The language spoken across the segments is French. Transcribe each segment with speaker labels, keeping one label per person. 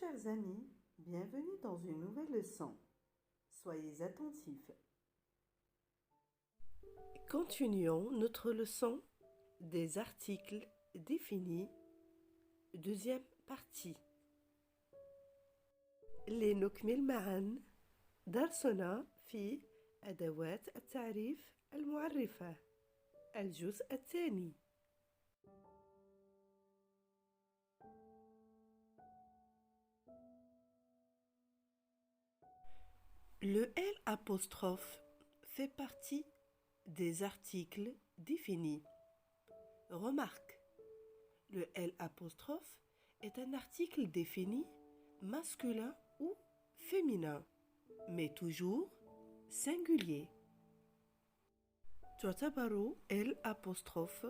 Speaker 1: chers amis, bienvenue dans une nouvelle leçon. Soyez attentifs. Continuons notre leçon des articles définis, deuxième partie. لنكمل معا درسنا في أدوات التعريف المعرفة الجزء الثاني. Le L apostrophe fait partie des articles définis. Remarque, le L apostrophe est un article défini masculin ou féminin, mais toujours singulier. تعتبر L apostrophe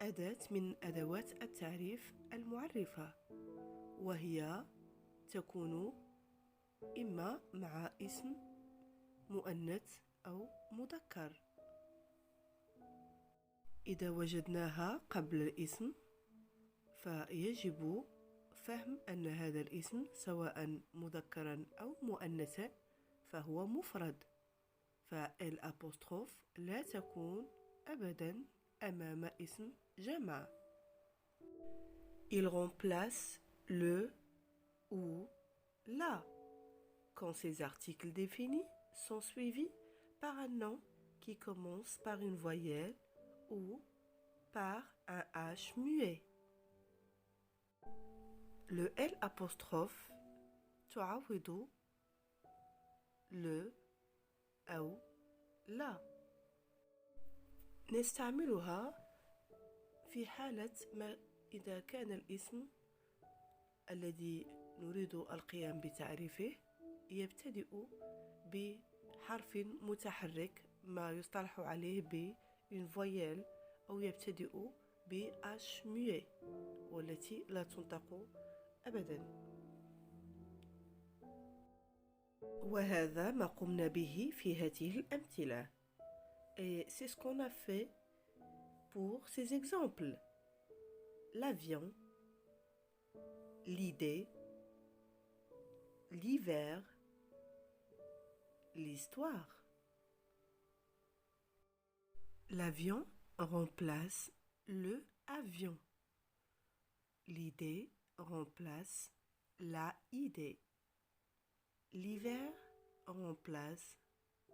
Speaker 1: أداة من أدوات التعريف المعرفة، وهي تكون إما مع اسم مؤنث أو مذكر. إذا وجدناها قبل الاسم فيجب فهم أن هذا الاسم سواء مذكرا أو مؤنثا فهو مفرد، فالأبوستروف لا تكون أبدا أمام اسم جمع. Il remplace le ou la quand ces articles définis sont suivis par un nom qui commence par une voyelle ou par un H muet. Le L apostrophe تعوض le أو لا. نستعملها في حالة ما إذا كان الاسم الذي نريد القيام بتعريفه يبتدئ بحرف متحرك ما يصطلح عليه بune voyelle أو يبتدئ ب H muet والتي لا تنطق أبدا. وهذا ما قمنا به في هذه الأمثلة. Et c'est ce qu'on a fait pour ces exemples. L'avion, l'idée, l'hiver, l'histoire. L'avion remplace le avion. L'idée remplace la idée. L'hiver remplace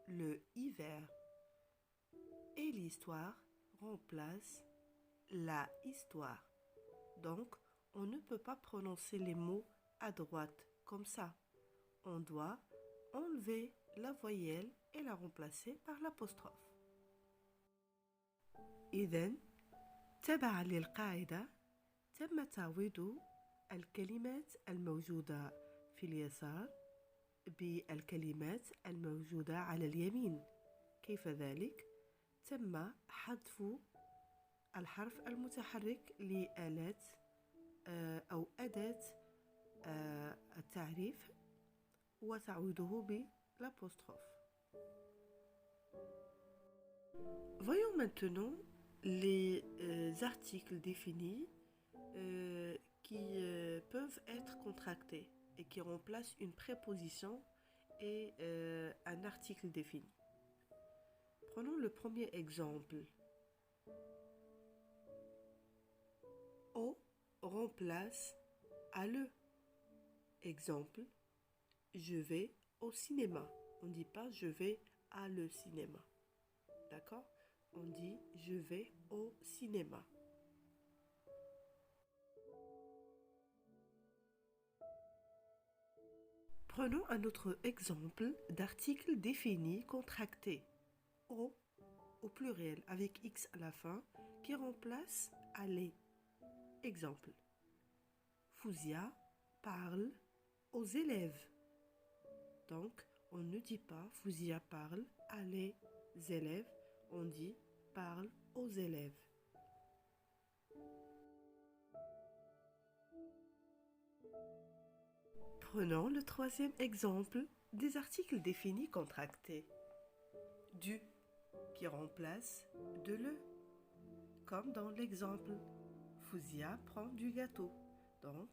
Speaker 1: le hiver. Et l'histoire remplace la histoire. Donc, on ne peut pas prononcer les mots à droite comme ça. On doit enlever la voyelle et la remplacer par l'apostrophe. إذن تبعا للقاعدة تم تعويض الكلمات الموجودة في اليسار بالكلمات الموجودة على اليمين. كيف ذلك؟ تم حذف الحرف المتحرك لآلات أو أداة التعريف وتعويضه بالapostrophe. Voyons maintenant les articles définis qui peuvent être contractés et qui remplacent une préposition et un article défini. Prenons le premier exemple. Au remplace à le. Exemple, je vais au cinéma. On ne dit pas je vais à le cinéma. D'accord? On dit je vais au cinéma. Prenons un autre exemple d'article défini contracté. Au pluriel avec X à la fin qui remplace aller. Exemple. Fouzia parle aux élèves. Donc, on ne dit pas Fouzia parle à les élèves, on dit parle aux élèves. Prenons le troisième exemple des articles définis contractés. Du qui remplace de le, comme dans l'exemple. Fouzia prend du gâteau. Donc,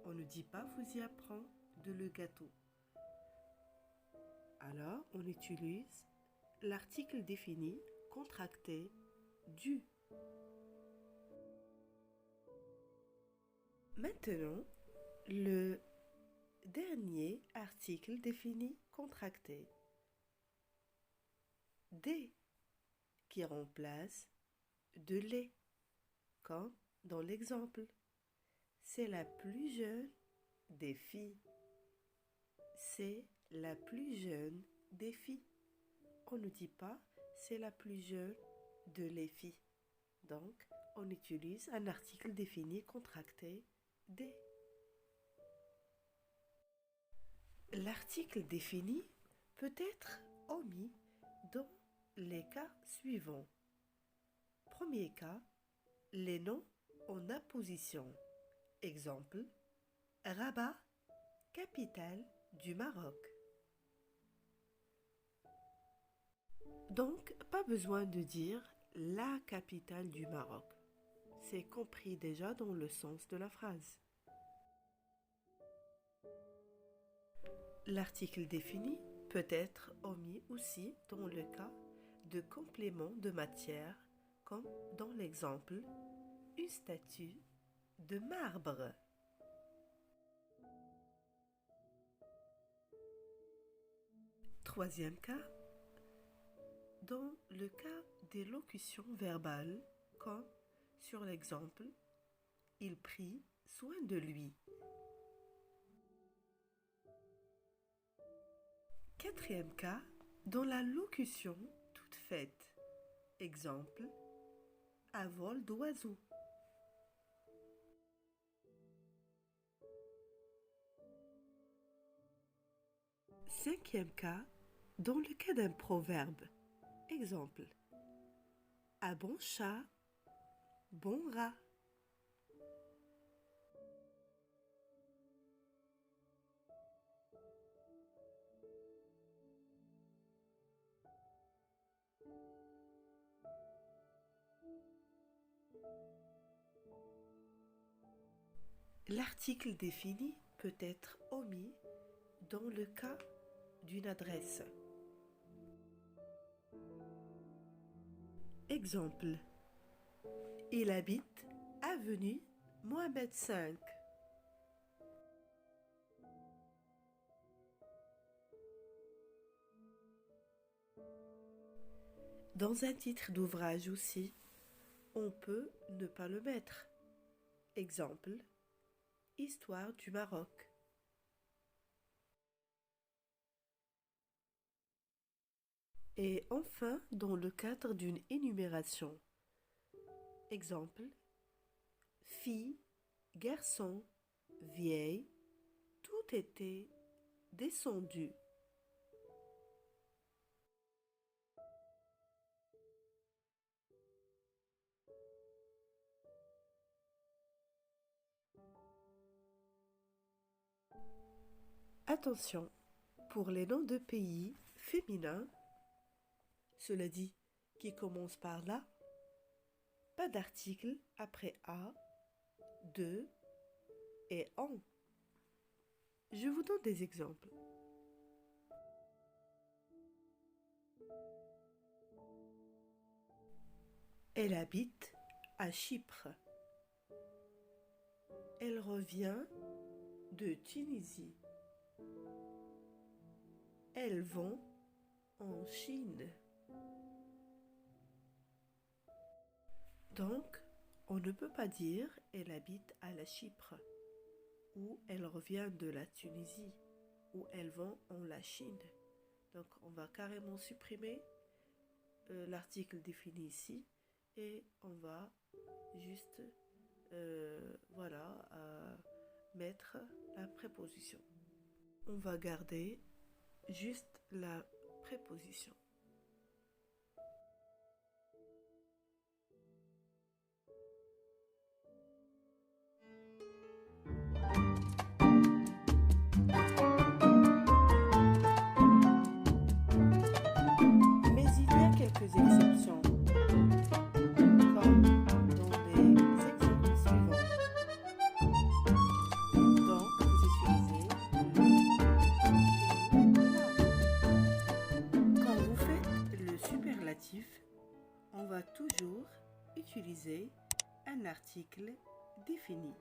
Speaker 1: on ne dit pas vous y apprend de le gâteau. Alors, on utilise l'article défini contracté du. Maintenant, le dernier article défini contracté des qui remplace de les, comme dans l'exemple. C'est la plus jeune des filles. C'est la plus jeune des filles. On ne dit pas c'est la plus jeune de les filles. Donc, on utilise un article défini contracté des. L'article défini peut être omis dans les cas suivants. Premier cas, les noms en apposition. Exemple, Rabat, capitale du Maroc. Donc, pas besoin de dire la capitale du Maroc. C'est compris déjà dans le sens de la phrase. L'article défini peut être omis aussi dans le cas de complément de matière, comme dans l'exemple, une statue de marbre. Troisième cas, dans le cas des locutions verbales, comme sur l'exemple, il prit soin de lui. Quatrième cas, dans la locution toute faite. Exemple, à vol d'oiseau. Cinquième cas, dans le cas d'un proverbe. Exemple, à bon chat, bon rat. L'article défini peut être omis dans le cas d'une adresse. Exemple, il habite avenue Mohamed V. Dans un titre d'ouvrage aussi, on peut ne pas le mettre. Exemple, Histoire du Maroc. Et enfin, dans le cadre d'une énumération. Exemple, fille, garçon, vieille, tout était descendu. Attention, pour les noms de pays féminins, cela dit, qui commence par la, pas d'article après a, de et en. Je vous donne des exemples. Elle habite à Chypre. Elle revient de Tunisie. Elles vont en Chine. Donc, on ne peut pas dire elle habite à la Chypre, ou elle revient de la Tunisie, ou elles vont en la Chine. Donc, on va carrément supprimer l'article défini ici et on va juste mettre la préposition. On va garder juste la préposition. Mais il y a quelques exceptions, comme dans les exemples suivants. toujours utiliser un article défini.